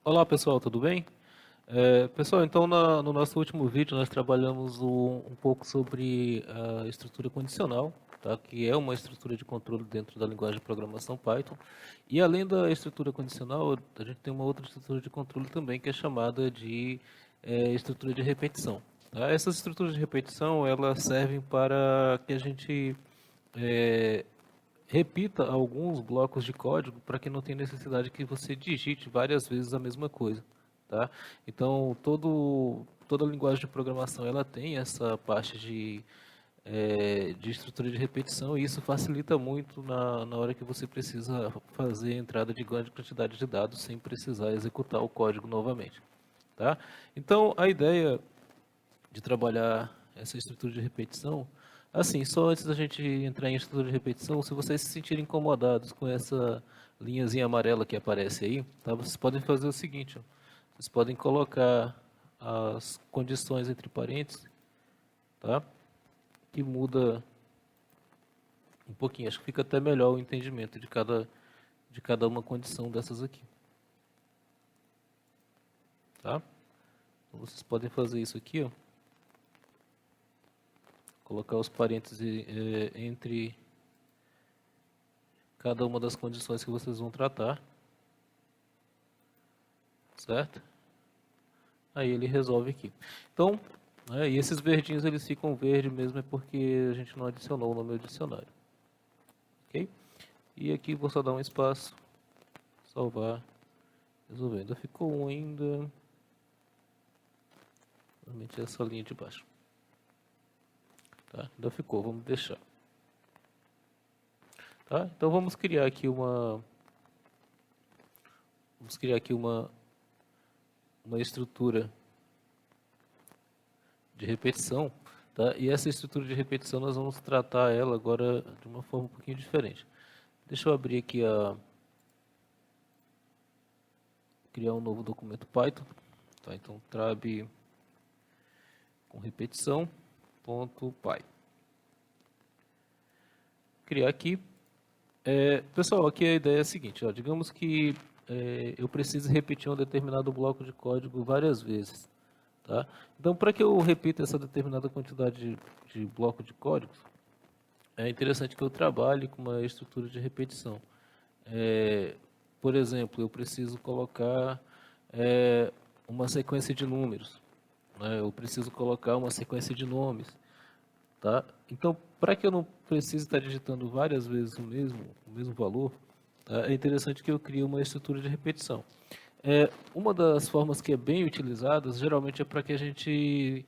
Olá pessoal, tudo bem? Pessoal, então no nosso último vídeo nós trabalhamos um pouco sobre a estrutura condicional, tá? Que é uma estrutura de controle dentro da linguagem de programação Python. E além da estrutura condicional, a gente tem uma outra estrutura de controle também que é chamada de estrutura de repetição. Tá? Essas estruturas de repetição elas servem para que a gente é, repita alguns blocos de código para que não tenha necessidade que você digite várias vezes a mesma coisa, tá? Então, toda linguagem de programação ela tem essa parte de estrutura de repetição e isso facilita muito na hora que você precisa fazer a entrada de grande quantidade de dados sem precisar executar o código novamente, tá? Então, a ideia de trabalhar essa estrutura de repetição. Assim, só antes da gente entrar em estrutura de repetição, se vocês se sentirem incomodados com essa linhazinha amarela que aparece aí, tá? Vocês podem fazer o seguinte, ó. Vocês podem colocar as condições entre parênteses, tá? Que muda um pouquinho, acho que fica até melhor o entendimento de cada uma condição dessas aqui, tá? Então, vocês podem fazer isso aqui, ó. Colocar os parênteses entre cada uma das condições que vocês vão tratar, certo? Aí ele resolve aqui. Então, e esses verdinhos eles ficam verde mesmo é porque a gente não adicionou o nome ao dicionário, ok? E aqui vou só dar um espaço, salvar, resolver. Ainda ficou um ainda, realmente essa linha de baixo, tá? Ainda ficou, vamos deixar. Tá? Então vamos criar aqui uma estrutura de repetição, tá? E essa estrutura de repetição nós vamos tratar ela agora de uma forma um pouquinho diferente. Deixa eu abrir aqui criar um novo documento Python, tá? Então trab com repetição ponto .py. Criar aqui. Pessoal, aqui a ideia é a seguinte, ó, digamos que eu preciso repetir um determinado bloco de código várias vezes, tá? Então, para que eu repita essa determinada quantidade de bloco de código, é interessante que eu trabalhe com uma estrutura de repetição. Por exemplo, eu preciso colocar uma sequência de números, né? Eu preciso colocar uma sequência de nomes, tá? Então, para que eu não precise estar digitando várias vezes o mesmo valor, tá? É interessante que eu crie uma estrutura de repetição. Uma das formas que é bem utilizada, geralmente é para que a gente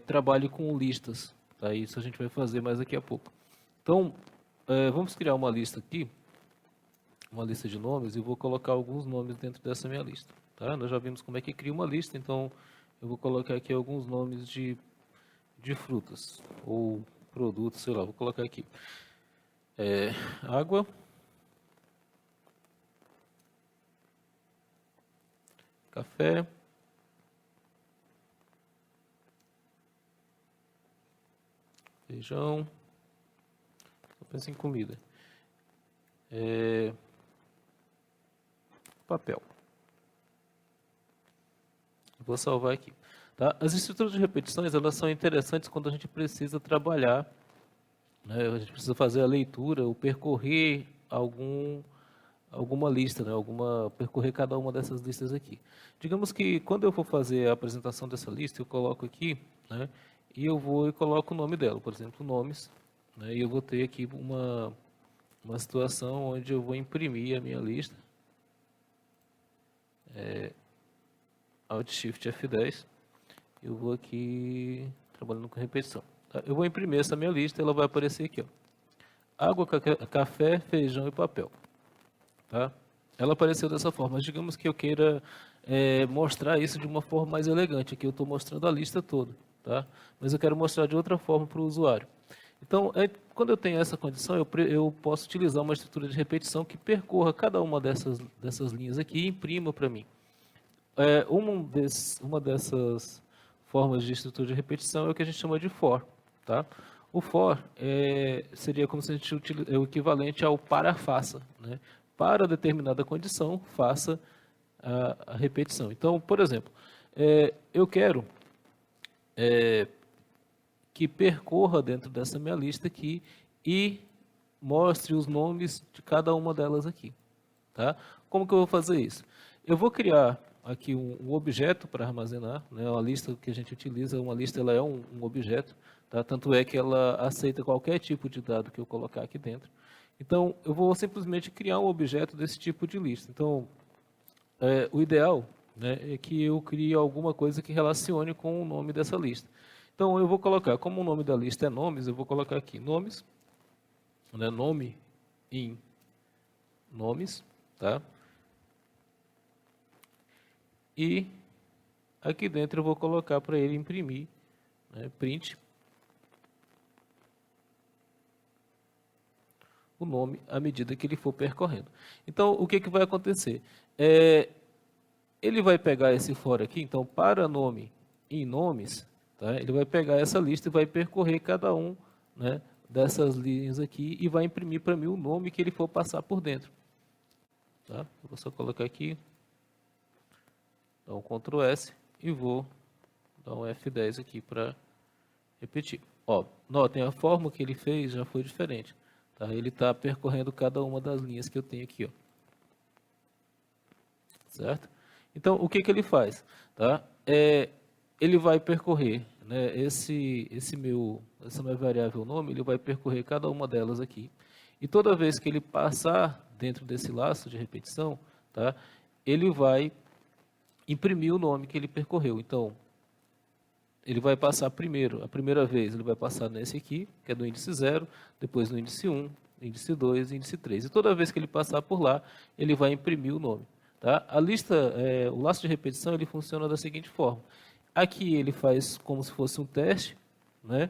trabalhe com listas, tá? Isso a gente vai fazer mais daqui a pouco. Então, vamos criar uma lista aqui, uma lista de nomes, e vou colocar alguns nomes dentro dessa minha lista, tá? Nós já vimos como é que cria uma lista, então eu vou colocar aqui alguns nomes de frutas ou produtos, sei lá, vou colocar aqui água, café, feijão, só pensa em comida, papel. Vou salvar aqui. Tá? As estruturas de repetições elas são interessantes quando a gente precisa trabalhar, né? A gente precisa fazer a leitura ou percorrer alguma lista, né? Percorrer cada uma dessas listas aqui. Digamos que quando eu for fazer a apresentação dessa lista, eu coloco aqui, né? E eu vou e coloco o nome dela, por exemplo, nomes, né? E eu vou ter aqui uma situação onde eu vou imprimir a minha lista. Alt Shift F10. Eu vou aqui trabalhando com repetição. Tá? Eu vou imprimir essa minha lista, ela vai aparecer aqui, ó. Água, café, feijão e papel. Tá? Ela apareceu dessa forma, mas digamos que eu queira mostrar isso de uma forma mais elegante. Aqui eu estou mostrando a lista toda, tá? Mas eu quero mostrar de outra forma para o usuário. Então, quando eu tenho essa condição, eu posso utilizar uma estrutura de repetição que percorra cada uma dessas linhas aqui e imprima para mim. Uma dessas formas de estrutura de repetição é o que a gente chama de for. Tá? O for seria como se a gente é o equivalente ao para faça. Né? Para determinada condição, faça a repetição. Então, por exemplo, eu quero que percorra dentro dessa minha lista aqui e mostre os nomes de cada uma delas aqui. Tá? Como que eu vou fazer isso? Eu vou criar aqui um objeto para armazenar, né? Uma lista que a gente utiliza, uma lista ela é um objeto, tá? Tanto é que ela aceita qualquer tipo de dado que eu colocar aqui dentro. Então, eu vou simplesmente criar um objeto desse tipo de lista. Então, o ideal, né, é que eu crie alguma coisa que relacione com o nome dessa lista. Então, eu vou colocar, como o nome da lista é nomes, eu vou colocar aqui nomes, né, nome em nomes, tá? E aqui dentro eu vou colocar para ele imprimir, né, print o nome à medida que ele for percorrendo. Então, o que vai acontecer? Ele vai pegar esse for aqui, então, para nome em nomes, tá? Ele vai pegar essa lista e vai percorrer cada um, né, dessas linhas aqui e vai imprimir para mim o nome que ele for passar por dentro. Tá? Eu vou só colocar aqui, dar um Ctrl S e vou dar um F10 aqui para repetir. Ó, notem, a forma que ele fez já foi diferente. Tá? Ele está percorrendo cada uma das linhas que eu tenho aqui. Ó. Certo? Então, o que ele faz? Tá? Ele vai percorrer, né, essa minha variável nome, ele vai percorrer cada uma delas aqui. E toda vez que ele passar dentro desse laço de repetição, tá, ele vai imprimir o nome que ele percorreu. Então, ele vai passar primeiro, a primeira vez, ele vai passar nesse aqui, que é do índice 0, depois no índice 1, índice 2 e índice 3. E toda vez que ele passar por lá, ele vai imprimir o nome. Tá? A lista, o laço de repetição, ele funciona da seguinte forma. Aqui ele faz como se fosse um teste, né,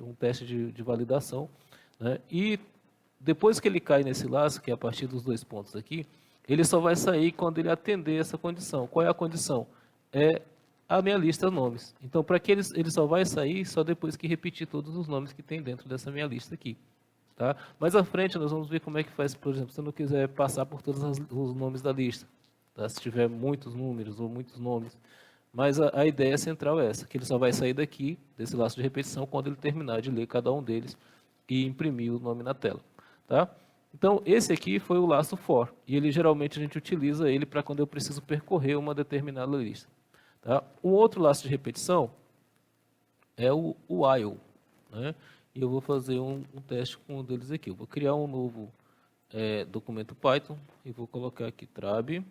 um teste de validação, né, e depois que ele cai nesse laço, que é a partir dos 2 pontos aqui, ele só vai sair quando ele atender essa condição. Qual é a condição? É a minha lista de nomes. Então, para que ele só vai sair só depois que repetir todos os nomes que tem dentro dessa minha lista aqui. Tá? Mais à frente, nós vamos ver como é que faz, por exemplo, se eu não quiser passar por todos os nomes da lista. Tá? Se tiver muitos números ou muitos nomes. Mas a ideia central é essa, que ele só vai sair daqui, desse laço de repetição, quando ele terminar de ler cada um deles e imprimir o nome na tela. Tá? Então, esse aqui foi o laço for, e ele geralmente a gente utiliza ele para quando eu preciso percorrer uma determinada lista. Tá? Um outro laço de repetição é o while, né? E eu vou fazer um teste com um deles aqui. Eu vou criar um novo documento Python e vou colocar aqui trab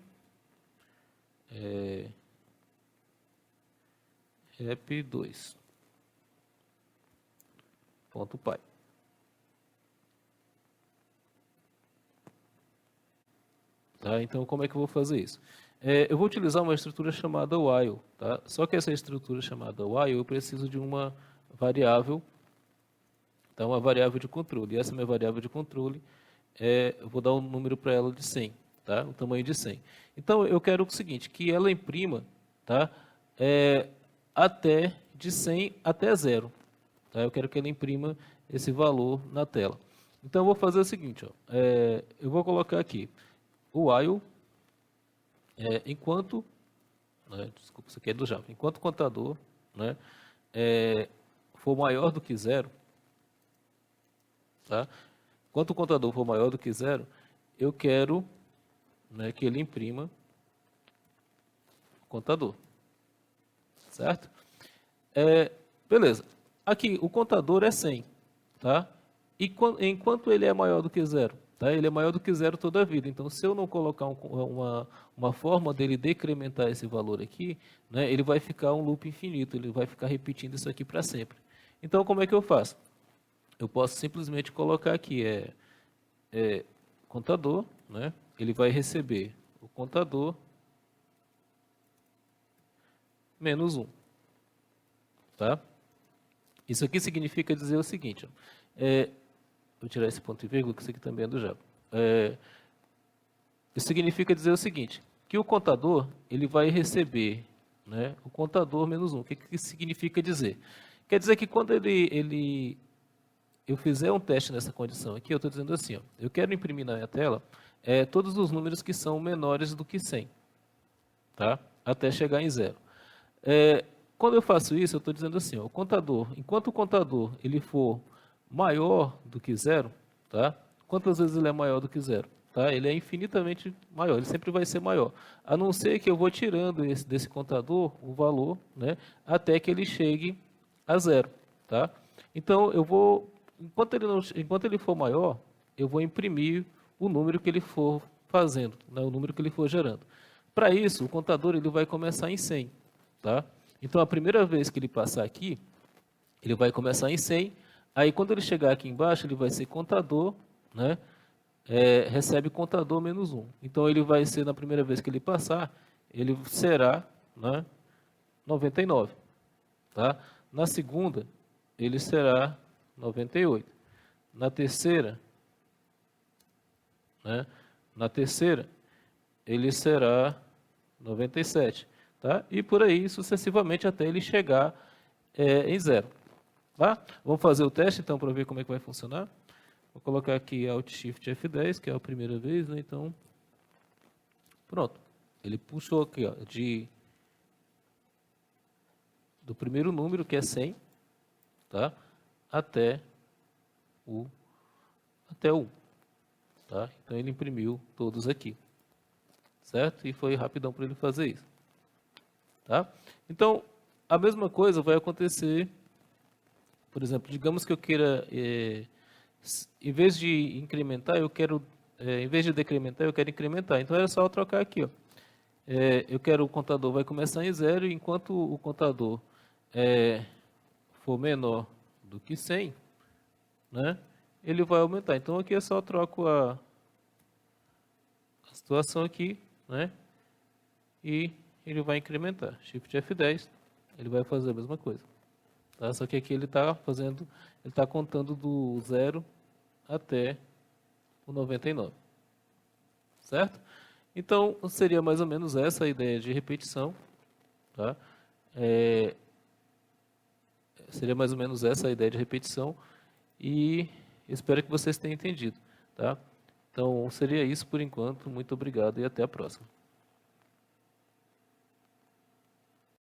rep2.py. Tá? Então, como é que eu vou fazer isso? Eu vou utilizar uma estrutura chamada while. Tá? Só que essa estrutura chamada while, eu preciso de uma variável, tá? Uma variável de controle. E essa minha variável de controle, eu vou dar um número para ela de 100, tá? O tamanho de 100. Então, eu quero o seguinte, que ela imprima, tá? Até de 100 até 0. Tá? Eu quero que ela imprima esse valor na tela. Então, eu vou fazer o seguinte, ó, eu vou colocar aqui o while, enquanto, né, desculpa, isso aqui é do Java, enquanto o contador, né, for maior do que 0, tá? Enquanto o contador for maior do que 0, eu quero, né, que ele imprima o contador, certo? Beleza, aqui o contador é 100, tá? E enquanto ele é maior do que 0, tá? Ele é maior do que 0 toda a vida. Então, se eu não colocar uma forma dele decrementar esse valor aqui, né, ele vai ficar um loop infinito, ele vai ficar repetindo isso aqui para sempre. Então, como é que eu faço? Eu posso simplesmente colocar aqui, contador, né? Ele vai receber o contador menos 1. Tá? Isso aqui significa dizer o seguinte, ó, vou tirar esse ponto e vírgula, que isso aqui também é do Java. Isso significa dizer o seguinte, que o contador ele vai receber, né, o contador menos 1. O que isso significa dizer? Quer dizer que quando eu fizer um teste nessa condição aqui, eu estou dizendo assim, ó, eu quero imprimir na minha tela todos os números que são menores do que 100. tá? Até chegar em 0. Quando eu faço isso, eu estou dizendo assim, ó, o contador, enquanto o contador ele for maior do que 0, tá? Quantas vezes ele é maior do que 0? Tá? Ele é infinitamente maior, ele sempre vai ser maior. A não ser que eu vou tirando desse contador o valor, né, até que ele chegue a 0. Tá? Então, eu vou, enquanto ele for maior, eu vou imprimir o número que ele for fazendo, né, o número que ele for gerando. Para isso, o contador ele vai começar em 100. Tá? Então, a primeira vez que ele passar aqui, ele vai começar em 100. Aí, quando ele chegar aqui embaixo, ele vai ser contador, né? Recebe contador menos 1. Então, ele vai ser, na primeira vez que ele passar, ele será, né, 99. Tá? Na segunda, ele será 98. Na terceira, né, ele será 97. Tá? E por aí sucessivamente até ele chegar em 0. Tá? Vamos fazer o teste então para ver como é que vai funcionar. Vou colocar aqui Alt Shift F10, que é a primeira vez, né? Então, pronto. Ele puxou aqui, ó, do primeiro número, que é 100, tá? Até o 1. Tá? Então ele imprimiu todos aqui. Certo? E foi rapidão para ele fazer isso. Tá? Então, a mesma coisa vai acontecer, por exemplo, digamos que eu queira, em vez de incrementar, em vez de decrementar, eu quero incrementar. Então, era só eu trocar aqui. Ó. Eu quero o contador vai começar em 0, e enquanto o contador for menor do que 100, né, ele vai aumentar. Então, aqui é só eu troco a situação aqui, né, e ele vai incrementar. Shift F10, ele vai fazer a mesma coisa. Tá? Só que aqui ele está contando do 0 até o 99. Certo? Então, seria mais ou menos essa a ideia de repetição. Tá? Seria mais ou menos essa a ideia de repetição. E espero que vocês tenham entendido. Tá? Então, seria isso por enquanto. Muito obrigado e até a próxima.